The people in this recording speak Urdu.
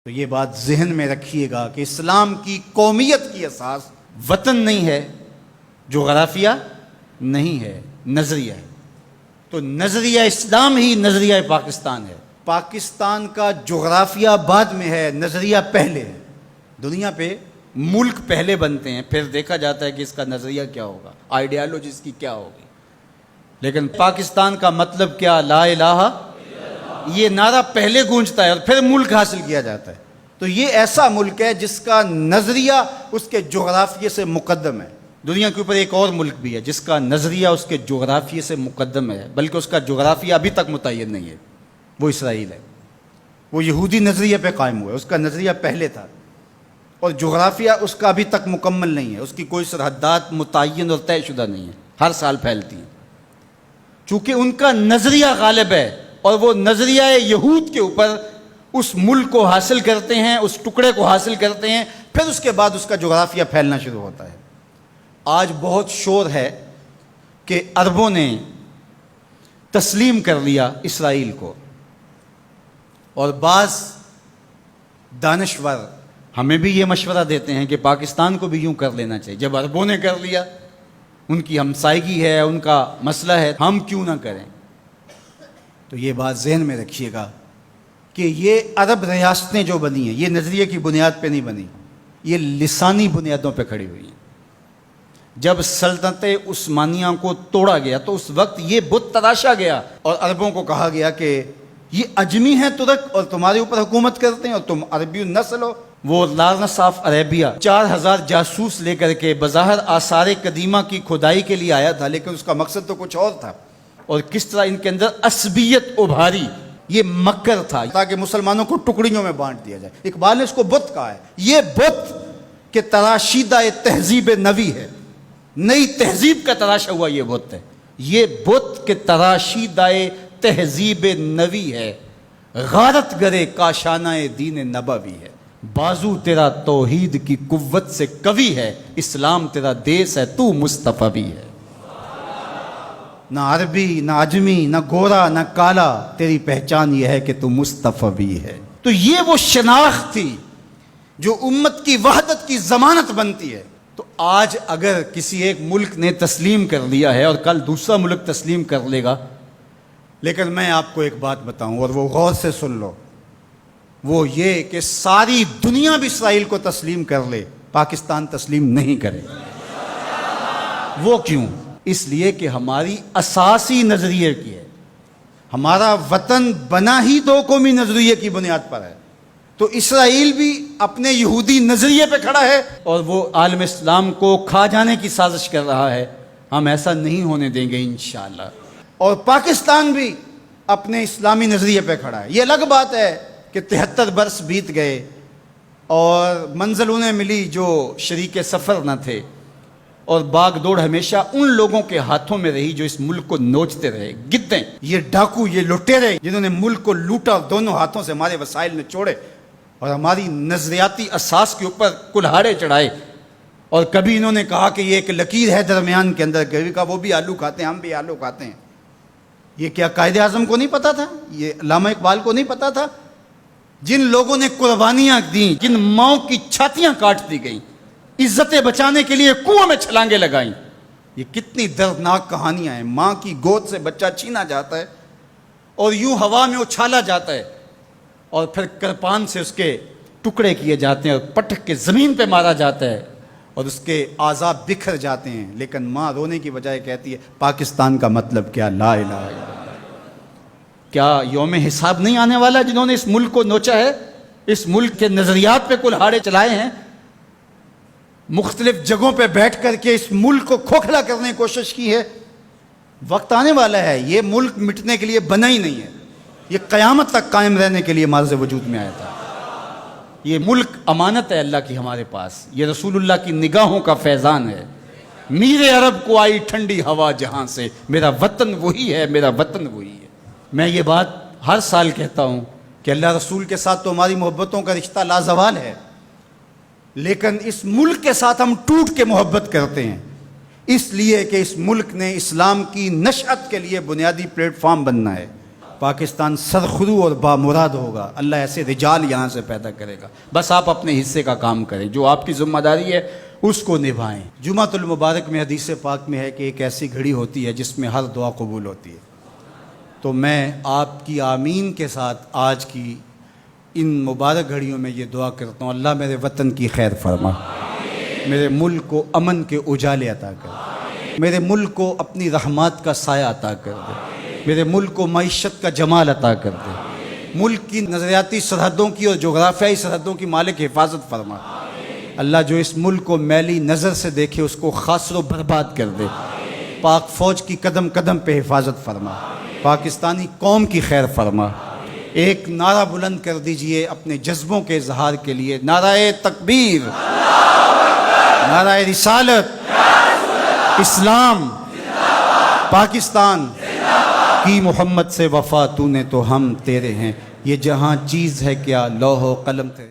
تو یہ بات ذہن میں رکھیے گا کہ اسلام کی قومیت کی اساس وطن نہیں ہے، جغرافیہ نہیں ہے، نظریہ ہے۔ تو نظریہ اسلام ہی نظریہ پاکستان ہے۔ پاکستان کا جغرافیہ بعد میں ہے، نظریہ پہلے ہے۔ دنیا پہ ملک پہلے بنتے ہیں، پھر دیکھا جاتا ہے کہ اس کا نظریہ کیا ہوگا، آئیڈیالوجی اس کی کیا ہوگی۔ لیکن پاکستان کا مطلب کیا؟ لا الہ، یہ نعرہ پہلے گونجتا ہے اور پھر ملک حاصل کیا جاتا ہے۔ تو یہ ایسا ملک ہے جس کا نظریہ اس کے جغرافیے سے مقدم ہے۔ دنیا کے اوپر ایک اور ملک بھی ہے جس کا نظریہ اس کے جغرافیے سے مقدم ہے، بلکہ اس کا جغرافیہ ابھی تک متعین نہیں ہے، وہ اسرائیل ہے۔ وہ یہودی نظریے پہ قائم ہوا ہے، اس کا نظریہ پہلے تھا اور جغرافیہ اس کا ابھی تک مکمل نہیں ہے، اس کی کوئی سرحدات متعین اور طے شدہ نہیں ہے، ہر سال پھیلتی ہیں۔ چونکہ ان کا نظریہ غالب ہے اور وہ نظریہ یہود کے اوپر اس ملک کو حاصل کرتے ہیں، اس ٹکڑے کو حاصل کرتے ہیں، پھر اس کے بعد اس کا جغرافیہ پھیلنا شروع ہوتا ہے۔ آج بہت شور ہے کہ عربوں نے تسلیم کر لیا اسرائیل کو، اور بعض دانشور ہمیں بھی یہ مشورہ دیتے ہیں کہ پاکستان کو بھی یوں کر لینا چاہیے۔ جب عربوں نے کر لیا، ان کی ہمسائیگی ہے، ان کا مسئلہ ہے، ہم کیوں نہ کریں؟ تو یہ بات ذہن میں رکھیے گا کہ یہ عرب ریاستیں جو بنی ہیں، یہ نظریے کی بنیاد پہ نہیں بنی، یہ لسانی بنیادوں پہ کھڑی ہوئی ہیں۔ جب سلطنت عثمانیہ کو توڑا گیا تو اس وقت یہ بت تراشا گیا اور عربوں کو کہا گیا کہ یہ اجمی ہیں ترک اور تمہارے اوپر حکومت کرتے ہیں اور تم عربی النسل ہو۔ وہ لارنس آف عربیہ 4000 جاسوس لے کر کے بظاہر آثار قدیمہ کی کھدائی کے لیے آیا تھا، لیکن اس کا مقصد تو کچھ اور تھا، اور کس طرح ان کے اندر عصبیت ابھاری، یہ مکر تھا تاکہ مسلمانوں کو ٹکڑیوں میں بانٹ دیا جائے۔ اقبال نے اس کو بت کہا ہے۔ یہ بت کے تراشیدہ تہذیب نوی ہے، نئی تہذیب کا تراشا ہوا یہ بت ہے۔ یہ بت کے تراشیدہ تہذیب نوی ہے، غارت گرے کاشانہ دین نبوی ہے۔ بازو تیرا توحید کی قوت سے قوی ہے، اسلام تیرا دیس ہے، تو مصطفی ہے۔ نہ عربی، نہ عجمی، نہ گورا، نہ کالا، تیری پہچان یہ ہے کہ تو مصطفی ہے۔ تو یہ وہ شناخت تھی جو امت کی وحدت کی ضمانت بنتی ہے۔ تو آج اگر کسی ایک ملک نے تسلیم کر لیا ہے اور کل دوسرا ملک تسلیم کر لے گا، لیکن میں آپ کو ایک بات بتاؤں اور وہ غور سے سن لو، وہ یہ کہ ساری دنیا بھی اسرائیل کو تسلیم کر لے، پاکستان تسلیم نہیں کرے۔ وہ کیوں؟ اس لیے کہ ہماری اساسی نظریے کی ہے، ہمارا وطن بنا ہی دو قومی نظریے کی بنیاد پر ہے۔ تو اسرائیل بھی اپنے یہودی نظریے پہ کھڑا ہے اور وہ عالم اسلام کو کھا جانے کی سازش کر رہا ہے۔ ہم ایسا نہیں ہونے دیں گے انشاءاللہ۔ اور پاکستان بھی اپنے اسلامی نظریے پہ کھڑا ہے۔ یہ الگ بات ہے کہ 73 برس بیت گئے اور منزل انہیں ملی جو شریک سفر نہ تھے، اور باغ دوڑ ہمیشہ ان لوگوں کے ہاتھوں میں رہی جو اس ملک کو نوچتے رہے۔ گدیں، یہ ڈاکو، یہ لٹیرے جنہوں نے ملک کو لوٹا، دونوں ہاتھوں سے ہمارے وسائل نے چھوڑے اور ہماری نظریاتی اساس کے اوپر کلہاڑے چڑھائے۔ اور کبھی انہوں نے کہا کہ یہ ایک لکیر ہے درمیان کے اندر، کبھی کہا وہ بھی آلو کھاتے ہیں، ہم بھی آلو کھاتے ہیں۔ یہ کیا قائد اعظم کو نہیں پتا تھا؟ یہ علامہ اقبال کو نہیں پتا تھا؟ جن لوگوں نے قربانیاں دیں، جن ماؤں کی چھاتیاں کاٹ دی گئیں، عزتیں بچانے کے لیے کنویں میں چھلانگیں لگائیں، یہ کتنی دردناک کہانیاں ہیں۔ ماں کی گود سے بچہ چھینا جاتا ہے اور یوں ہوا میں اچھالا جاتا ہے اور پھر کرپان سے اس کے ٹکڑے کیے جاتے ہیں اور پٹک کے زمین پہ مارا جاتا ہے اور اس کے اعضاء بکھر جاتے ہیں، لیکن ماں رونے کی بجائے کہتی ہے پاکستان کا مطلب کیا؟ لا الہ الا اللہ۔ کیا یوم حساب نہیں آنے والا جنہوں نے اس ملک کو نوچا ہے، اس ملک کے نظریات پہ کلہاڑے چلائے ہیں، مختلف جگہوں پہ بیٹھ کر کے اس ملک کو کھوکھلا کرنے کی کوشش کی ہے؟ وقت آنے والا ہے، یہ ملک مٹنے کے لیے بنا ہی نہیں ہے، یہ قیامت تک قائم رہنے کے لیے مارز وجود میں آیا تھا۔ یہ ملک امانت ہے اللہ کی ہمارے پاس، یہ رسول اللہ کی نگاہوں کا فیضان ہے۔ میرے عرب کو آئی ٹھنڈی ہوا جہاں سے، میرا وطن وہی ہے، میرا وطن وہی ہے۔ میں یہ بات ہر سال کہتا ہوں کہ اللہ رسول کے ساتھ تو ہماری محبتوں کا رشتہ لازوال ہے، لیکن اس ملک کے ساتھ ہم ٹوٹ کے محبت کرتے ہیں، اس لیے کہ اس ملک نے اسلام کی نشأت کے لیے بنیادی پلیٹ فارم بننا ہے۔ پاکستان سرخرو اور بامراد ہوگا، اللہ ایسے رجال یہاں سے پیدا کرے گا۔ بس آپ اپنے حصے کا کام کریں، جو آپ کی ذمہ داری ہے اس کو نبھائیں۔ جمعۃ المبارک میں حدیث پاک میں ہے کہ ایک ایسی گھڑی ہوتی ہے جس میں ہر دعا قبول ہوتی ہے۔ تو میں آپ کی آمین کے ساتھ آج کی ان مبارک گھڑیوں میں یہ دعا کرتا ہوں، اللہ میرے وطن کی خیر فرما، میرے ملک کو امن کے اجالے عطا کر، میرے ملک کو اپنی رحمات کا سایہ عطا کر دے، میرے ملک کو معیشت کا جمال عطا کر دے، ملک کی نظریاتی سرحدوں کی اور جغرافیائی سرحدوں کی مالک حفاظت فرما۔ اللہ جو اس ملک کو میلی نظر سے دیکھے اس کو خاصر و برباد کر دے۔ پاک فوج کی قدم قدم پہ حفاظت فرما، پاکستانی قوم کی خیر فرما۔ ایک نعرہ بلند کر دیجئے اپنے جذبوں کے اظہار کے لیے، نعرہ تکبیر، نعرہ رسالت، اسلام، پاکستان کی محمد سے وفا، تو نے تو ہم تیرے ہیں، یہ جہاں چیز ہے کیا لوح و قلم تیرے۔